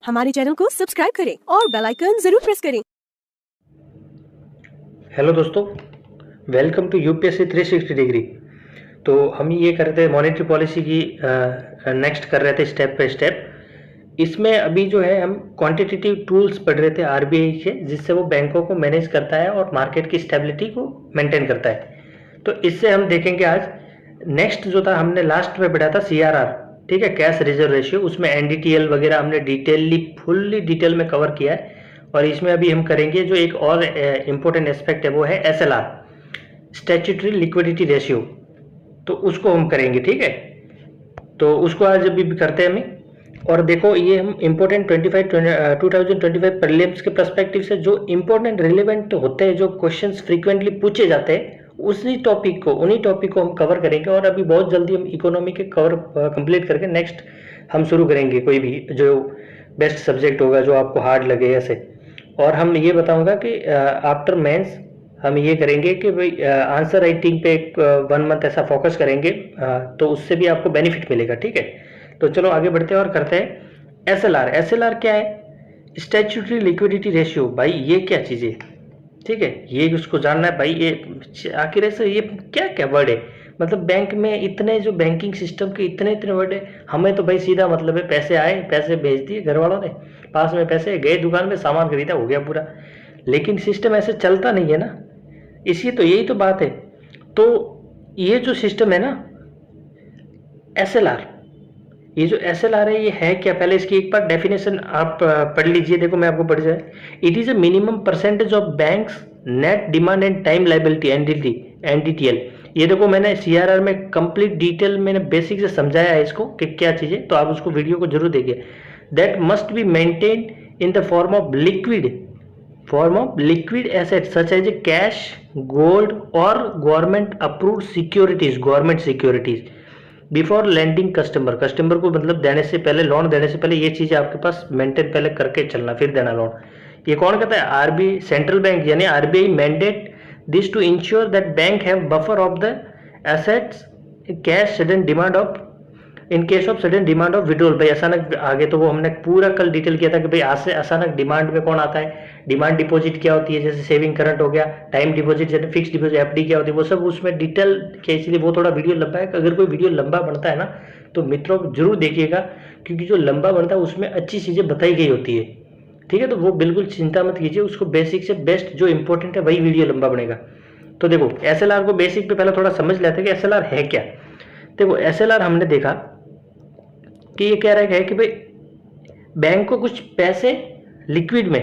हमारे चैनल को सब्सक्राइब करें और बेल आइकन जरूर प्रेस करें। हेलो दोस्तों, वेलकम टू यूपीएससी 360 डिग्री। तो हम ये कर रहे थे मॉनेटरी पॉलिसी की नेक्स्ट कर रहे थे स्टेप बाय स्टेप। इसमें अभी जो है हम क्वांटिटेटिव टूल्स पढ़ रहे थे आरबीआई के, जिससे वो बैंकों को मैनेज करता है और मार्केट की स्टेबिलिटी को मेंटेन करता है। तो इससे हम देखेंगे आज नेक्स्ट जो था, हमने लास्ट में पढ़ा था सीआरआर, ठीक है, कैश रिजर्व रेशियो। उसमें एनडीटीएल वगैरह हमने फुल्ली डिटेल में कवर किया है। और इसमें अभी हम करेंगे जो एक और इम्पोर्टेंट एस्पेक्ट है, वो है एसएलआर, स्टैट्यूटरी लिक्विडिटी रेशियो। तो उसको हम करेंगे, ठीक है। तो उसको आज अभी भी करते हैं हमें। और देखो, ये हम इम्पोर्टेंट 2025 प्रीलिम्स के पर्सपेक्टिव से जो इम्पोर्टेंट रिलेवेंट होते हैं, जो क्वेश्चंस फ्रीक्वेंटली पूछे जाते हैं, उन्हीं टॉपिक को हम कवर करेंगे। और अभी बहुत जल्दी हम इकोनॉमी के कवर कंप्लीट करके नेक्स्ट हम शुरू करेंगे कोई भी जो बेस्ट सब्जेक्ट होगा, जो आपको हार्ड लगे ऐसे। और हम ये बताऊंगा कि आफ्टर मेंस हम ये करेंगे कि भाई आंसर राइटिंग पे 1 मंथ ऐसा फोकस करेंगे, तो उससे भी आपको बेनिफिट मिलेगा, ठीक है। तो चलो आगे बढ़ते हैं और करते हैं एसएलआर। एसएलआर क्या है? Statutory liquidity ratio. भाई ये क्या चीज़ है, ठीक है, ये उसको जानना है भाई। ये आखिर ऐसे ये क्या क्या वर्ड है? मतलब बैंक में इतने जो बैंकिंग सिस्टम के इतने वर्ड है, हमें तो भाई सीधा मतलब है पैसे आए, पैसे भेज दिए घर वालों ने, पास में पैसे गए, दुकान में सामान खरीदा, हो गया पूरा। लेकिन सिस्टम ऐसे चलता नहीं है ना, इसी तो यही तो बात है। तो ये जो सिस्टम है ना एसएलआर, ये जो एसएलआर है क्या? पहले इसकी एक बार डेफिनेशन आप पढ़ लीजिए। देखो मैं आपको पढ़ जाए। It is a minimum percentage of banks net demand and time liability, NDTL. ये देखो मैंने सीआरआर में कंप्लीट डिटेल मैंने बेसिक से समझाया है इसको कि क्या चीज़ है, तो आप उसको वीडियो को जरूर देखिए। That must be maintained in the form of liquid asset such as a cash, gold और government approved securities before lending customer को मतलब देने से पहले, लोन देने से पहले ये चीज़ें आपके पास मेंटेन पहले करके चलना, फिर देना लोन। ये कौन कहता है? आरबीआई, सेंट्रल बैंक यानी RBI mandate this to ensure that bank have buffer of the assets cash sudden demand of in case of sudden demand of withdrawal. भाई अचानक आगे तो वो हमने पूरा कल डिटेल किया था कि भाई आज से अचानक डिमांड में कौन आता है, डिमांड डिपॉजिट क्या होती है, जैसे सेविंग करंट हो गया, टाइम डिपॉजिट जैसे फिक्स डिपॉजिट एफडी क्या होती है, वो सब उसमें डिटेल के, इसलिए वो थोड़ा वीडियो लंबा है। अगर कोई वीडियो लंबा बनता है ना तो मित्रों जरूर देखिएगा, क्योंकि जो लंबा बनता है उसमें अच्छी चीज़ें बताई गई होती है, ठीक है। तो वो बिल्कुल चिंता मत कीजिए, उसको बेसिक से बेस्ट जो इंपॉर्टेंट है वही वीडियो लंबा बनेगा। तो देखो एसएलआर को बेसिक पे पहले थोड़ा समझ लेते हैं कि एसएलआर है क्या। देखो एसएलआर हमने देखा कि ये कह रहा है कि भाई बैंक को कुछ पैसे लिक्विड में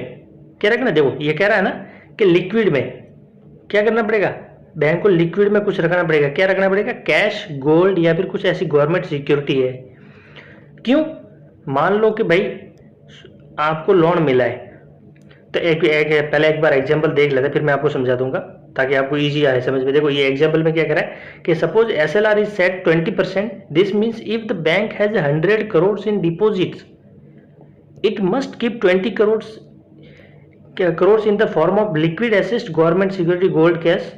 क्या रखना। देखो ये कह रहा है ना कि लिक्विड में क्या करना पड़ेगा, बैंक को लिक्विड में कुछ रखना पड़ेगा। क्या रखना पड़ेगा? कैश, गोल्ड या फिर कुछ ऐसी गवर्नमेंट सिक्योरिटी है। क्यों? मान लो कि भाई आपको लोन मिला है, तो पहले एक बार एग्जांपल देख लेते हैं, फिर मैं आपको समझा दूंगा ताकि आपको इजी आए समझ में। देखो ये एग्जांपल में क्या कह रहा है कि suppose SLR is set 20%, this means if the bank has 100 crore in deposits, it must keep 20 crore in the form of liquid assets, government security, gold, cash,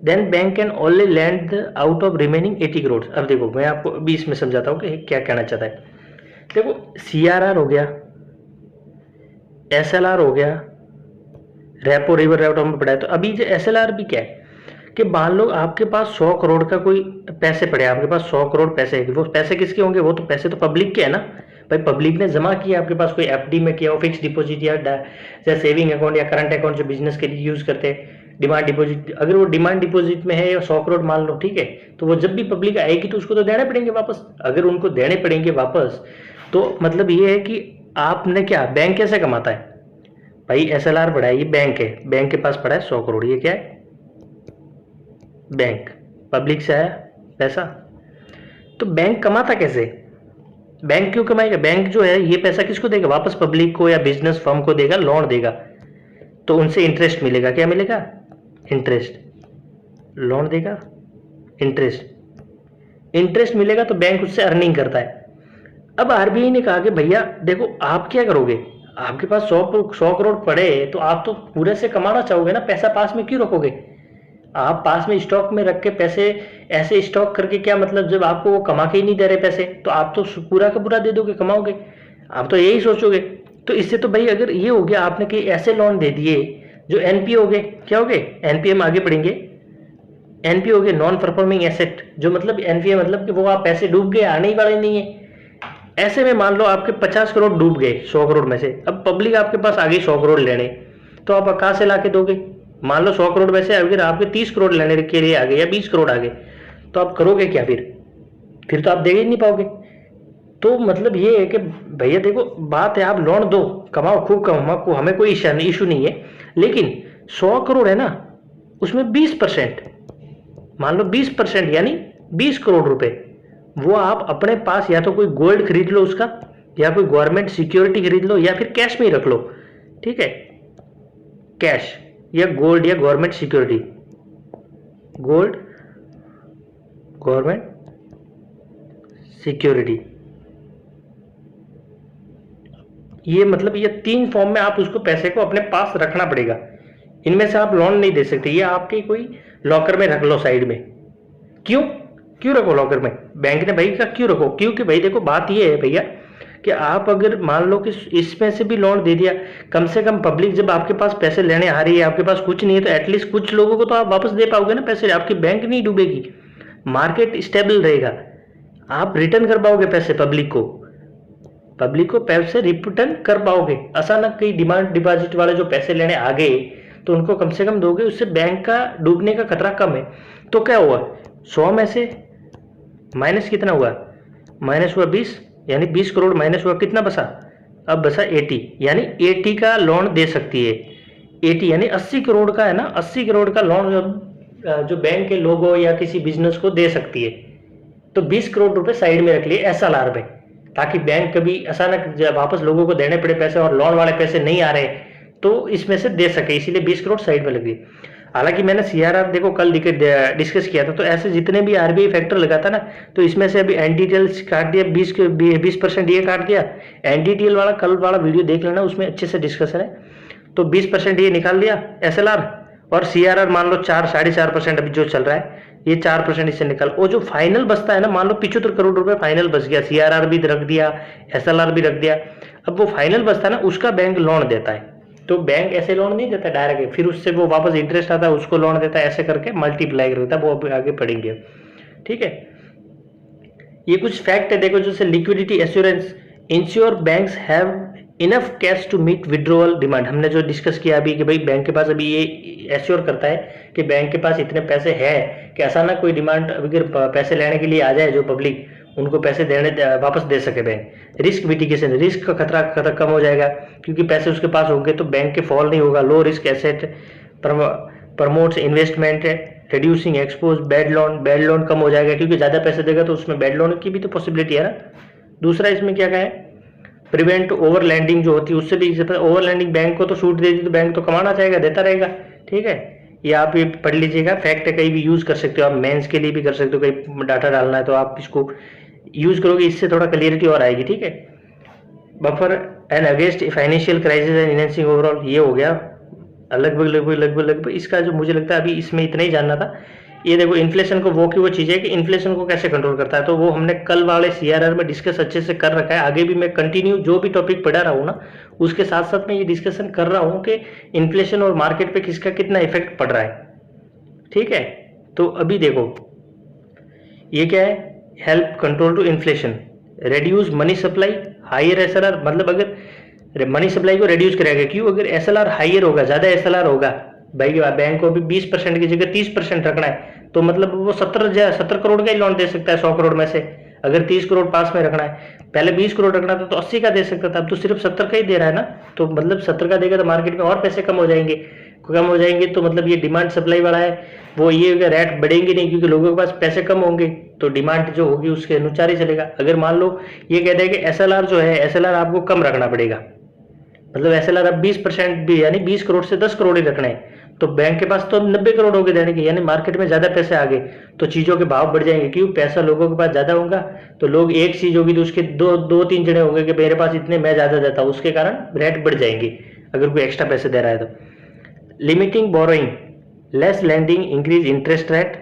then bank can only lend out of remaining 80 crore. अब देखो मैं आपको अभी इसमें समझाता हूँ कि क्या कहना चाहता है। देखो सीआरआर हो गया, एसएलआर हो गया, रेपो रिवर रेट हमने पढ़ाया। तो अभी जो एसएलआर भी क्या है कि मान लो आपके पास 100 करोड़ का कोई पैसे पड़े, आपके पास 100 करोड़ पैसे है, वो पैसे किसके होंगे? वो तो पैसे तो पब्लिक के है ना भाई, पब्लिक ने जमा किया आपके पास, कोई एफडी में किया हो, फिक्स डिपॉजिट या सेविंग अकाउंट या करंट अकाउंट जो बिजनेस के लिए यूज करते हैं, डिमांड डिपॉजिट। अगर वो डिमांड डिपॉजिट में है या 100 करोड़ मान लो, ठीक है, तो वो जब भी पब्लिक आएगी तो उसको तो देने पड़ेंगे वापस। अगर उनको देने पड़ेंगे वापस तो मतलब ये है कि आपने क्या, बैंक कैसे कमाता है भाई? एसएलआर पड़ा है, ये बैंक है, बैंक के पास पड़ा है 100 करोड़, ये क्या है? बैंक, पब्लिक से आया पैसा। तो बैंक कमाता कैसे? बैंक क्यों कमाएगा? बैंक जो है ये पैसा किसको देगा? वापस पब्लिक को या बिजनेस फर्म को देगा, लोन देगा, तो उनसे इंटरेस्ट मिलेगा। क्या मिलेगा? इंटरेस्ट। लोन देगा, इंटरेस्ट मिलेगा, तो बैंक उससे अर्निंग करता है। अब आरबीआई ने कहा कि भैया देखो आप क्या करोगे, आपके पास 100 करोड़ पड़े तो आप तो पूरे से कमाना चाहोगे ना, पैसा पास में क्यों रखोगे? आप पास में स्टॉक में रख के पैसे ऐसे स्टॉक करके क्या मतलब, जब आपको वो कमा के ही नहीं दे रहे पैसे, तो आप तो पूरा का पूरा दे दोगे, कमाओगे। आप तो यही सोचोगे तो इससे तो भाई अगर ये हो गया आपने कि ऐसे लोन दे दिए जो एनपी हो गए, क्या हो गए एनपीए में आगे बढ़ेंगे, एनपी हो गए नॉन परफॉर्मिंग एसेट, जो मतलब एनपीए मतलब कि वो आप पैसे डूब गए, आने ही वाले नहीं है। ऐसे में मान लो आपके 50 करोड़ डूब गए 100 करोड़ में से, अब पब्लिक आपके पास आ गई 100 करोड़ लेने, तो आप कहां से ला के दोगे? मान लो 100 करोड़ में से अगर आपके 30 करोड़ लेने के लिए आ गए या 20 करोड़ आ गए, तो आप करोगे क्या फिर तो आप दे ही नहीं पाओगे। तो मतलब ये है कि भैया देखो बात है, आप लोन दो, कमाओ, खूब कमाओ, हमें कोई इशू नहीं है, लेकिन 100 करोड़ है ना, उसमें 20%, मान लो 20% यानी 20 करोड़ रुपए, वो आप अपने पास या तो कोई गोल्ड खरीद लो उसका, या कोई गवर्नमेंट सिक्योरिटी खरीद लो, या फिर कैश में ही रख लो, ठीक है, कैश या गोल्ड या government security, gold government security, ये मतलब ये 3 फॉर्म में आप उसको पैसे को अपने पास रखना पड़ेगा। इनमें से आप लोन नहीं दे सकते, ये आपके कोई लॉकर में रख लो साइड में। क्यों रखो लॉकर में? बैंक ने भाई का क्यों रखो? क्योंकि भाई देखो बात ये है भैया कि आप अगर मान लो कि इसमें से भी लोन दे दिया, कम से कम पब्लिक जब आपके पास पैसे लेने आ रही है, आपके पास कुछ नहीं है, तो एटलीस्ट कुछ लोगों को तो आप वापस दे पाओगे ना पैसे, आपकी बैंक नहीं डूबेगी, मार्केट स्टेबल रहेगा, आप रिटर्न कर पाओगे पैसे, पब्लिक को पैसे रिटर्न कर पाओगे। अचानक कई डिमांड डिपॉजिट वाले जो पैसे लेने आ गए तो उनको कम से कम दोगे, उससे बैंक का डूबने का खतरा कम है। तो क्या हुआ, 100 में से माइनस कितना हुआ, माइनस हुआ 20, यानी 20 करोड़ माइनस हुआ, कितना बचा, अब बचा 80, यानी 80 का लोन दे सकती है। 80 यानी 80 करोड़ का है ना, 80 करोड़ का लोन जो बैंक के लोगों या किसी बिजनेस को दे सकती है। तो 20 करोड़ रुपए साइड में रख लिए एसएलआर में, ताकि बैंक कभी अचानक वापस लोगों को देने पड़े पैसे और लोन वाले पैसे नहीं आ रहे तो इसमें से दे सके, इसीलिए 20 करोड़ साइड में लग गई। हालांकि मैंने सीआरआर देखो कल डिस्कस किया था, तो ऐसे जितने भी आरबीआई फैक्टर लगा था ना, तो इसमें से अभी एनडीटीएल काट दिया, 20% ये काट दिया। एनडीटीएल वाला कल वाला वीडियो देख लेना, उसमें अच्छे से डिस्कशन है। तो 20% ये निकाल लिया एसएलआर, और सीआरआर मान लो 4-4.5% अभी जो चल रहा है, ये 4% इससे निकाल, वो जो फाइनल बचता है ना, मान लो 75 करोड़ रुपए फाइनल बच गया, सीआरआर भी रख दिया, एसएलआर भी रख दिया, अब वो फाइनल बचता है ना, उसका बैंक लोन देता है। तो बैंक ऐसे लोन नहीं देता डायरेक्ट, फिर उससे वो वापस इंटरेस्ट आता है, उसको लोन देता है, ऐसे करके मल्टीप्लाई करता है, वो आगे पढ़ेंगे, ठीक है। ये कुछ फैक्ट है देखो, जैसे liquidity assurance, ensure banks have enough cash to meet withdrawal demand, हमने जो डिस्कस किया अभी कि भाई बैंक के पास अभी ये एश्योर करता है कि बैंक के पास इतने पैसे हैं कि अचानक कोई डिमांड अगर पैसे लेने के लिए आ जाए, जो पब्लिक उनको पैसे वापस दे सके बैंक। रिस्क मिटिगेशन, रिस्क का खतरा कम हो जाएगा, क्योंकि पैसे उसके पास होंगे तो बैंक के फॉल नहीं होगा। Low risk asset promotes investment, reducing expose bad loan कम हो जाएगा, क्योंकि ज्यादा पैसे देगा तो उसमें बैड लोन की भी तो पॉसिबिलिटी है ना। दूसरा इसमें क्या है, प्रिवेंट ओवर लैंडिंग जो होती है, उससे भी ओवर लैंडिंग, बैंक को तो छूट दे दी तो बैंक तो कमाना चाहेगा, देता रहेगा, ठीक है। ये आप ये पढ़ लीजिएगा, फैक्ट है, कहीं भी यूज कर सकते हो आप, मेंस के लिए भी कर सकते हो, कहीं डाटा डालना है तो आप इसको यूज करोगे, इससे थोड़ा क्लियरिटी और आएगी, ठीक है। Buffer and against financial crisis and enhancing overall, ये हो गया लगभग इसका जो मुझे लगता है अभी इसमें इतना ही जानना था। ये देखो इन्फ्लेशन को वो की वो चीज है कि इन्फ्लेशन को कैसे कंट्रोल करता है, तो वो हमने कल वाले सीआरआर में डिस्कस अच्छे से कर रखा है। आगे भी मैं कंटिन्यू जो भी टॉपिक पढ़ा रहा हूँ ना, उसके साथ साथ मैं ये डिस्कशन कर रहा हूँ कि इन्फ्लेशन और मार्केट पे किसका कितना इफेक्ट पड़ रहा है, ठीक है। तो अभी देखो ये क्या है, help control to inflation, reduce money supply, higher SLR, मतलब अगर मनी सप्लाई को रेड्यूस करेगा, क्यों, अगर एसएलआर हायर होगा, ज्यादा एसएलआर होगा, भाई बैंक को भी 20% की जगह 30% रखना है, तो मतलब वो 70 करोड़ का ही लोन दे सकता है 100 करोड़ में से। अगर 30 करोड़ पास में रखना है, पहले 20 करोड़ रखना था तो 80 का दे सकता था, अब तो सिर्फ 70 का ही दे रहा है ना, तो मतलब 70 का देगा तो मार्केट में और पैसे कम हो जाएंगे, तो मतलब ये डिमांड सप्लाई वाला है, वो ये रेट बढ़ेंगे नहीं, क्योंकि लोगों के पास पैसे कम होंगे तो डिमांड जो होगी उसके अनुसार ही चलेगा। अगर मान लो ये कहते हैं कि एसएलआर जो है, एसएलआर आपको कम रखना पड़ेगा, मतलब एसएलआर अब 20% भी, यानी 20 करोड़ से 10 करोड़ ही रखने हैं, तो बैंक के पास तो 90 करोड़ हो गए देने के, यानी मार्केट में ज्यादा पैसे आ गए तो चीजों के भाव बढ़ जाएंगे, क्यों, पैसा लोगों के पास ज्यादा होगा, तो लोग एक चीज होगी तो उसके दो तीन जने होंगे कि मेरे पास इतने, मैं ज्यादा देता हूं, उसके कारण रेट बढ़ जाएंगे अगर कोई एक्स्ट्रा पैसे दे रहा है तो। Limiting borrowing, less lending, increase interest rate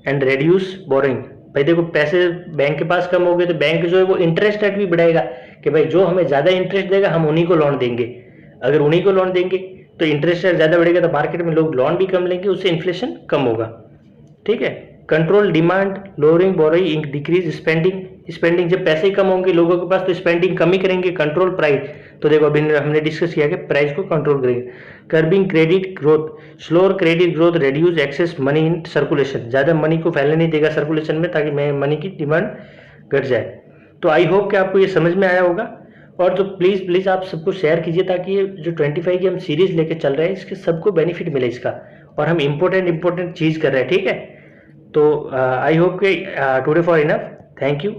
and reduce borrowing. भाई देखो पैसे बैंक के पास कम हो गए तो बैंक जो है वो इंटरेस्ट रेट भी बढ़ाएगा, कि भाई जो हमें ज़्यादा इंटरेस्ट देगा हम उन्हीं को लोन देंगे। अगर उन्हीं को लोन देंगे तो इंटरेस्ट रेट ज़्यादा बढ़ेगा, तो मार्केट में लोग लोन भी कम लेंगे, उससे इन्फ्लेशन कम होगा। ठीक है। Control demand, lowering borrowing, decrease spending. Spending जब पैसे ही कम होंगे लोगों के पास तो स्पेंडिंग कम ही करेंगे। कंट्रोल प्राइस, तो देखो अभी हमने डिस्कस किया कि प्राइस को कंट्रोल करेंगे। Curbing credit growth, slower credit growth, reduce excess money in circulation, ज़्यादा मनी को फैलने नहीं देगा सर्कुलेशन में, ताकि मनी की डिमांड घट जाए। तो आई होप कि आपको ये समझ में आया होगा, और तो प्लीज़ आप सबको शेयर कीजिए, ताकि ये जो 25 की हम सीरीज लेके चल रहे हैं इसके सबको बेनिफिट मिले इसका, और हम इंपॉर्टेंट चीज़ कर रहे हैं। ठीक है। तो आई होप कि today for enough. Thank you.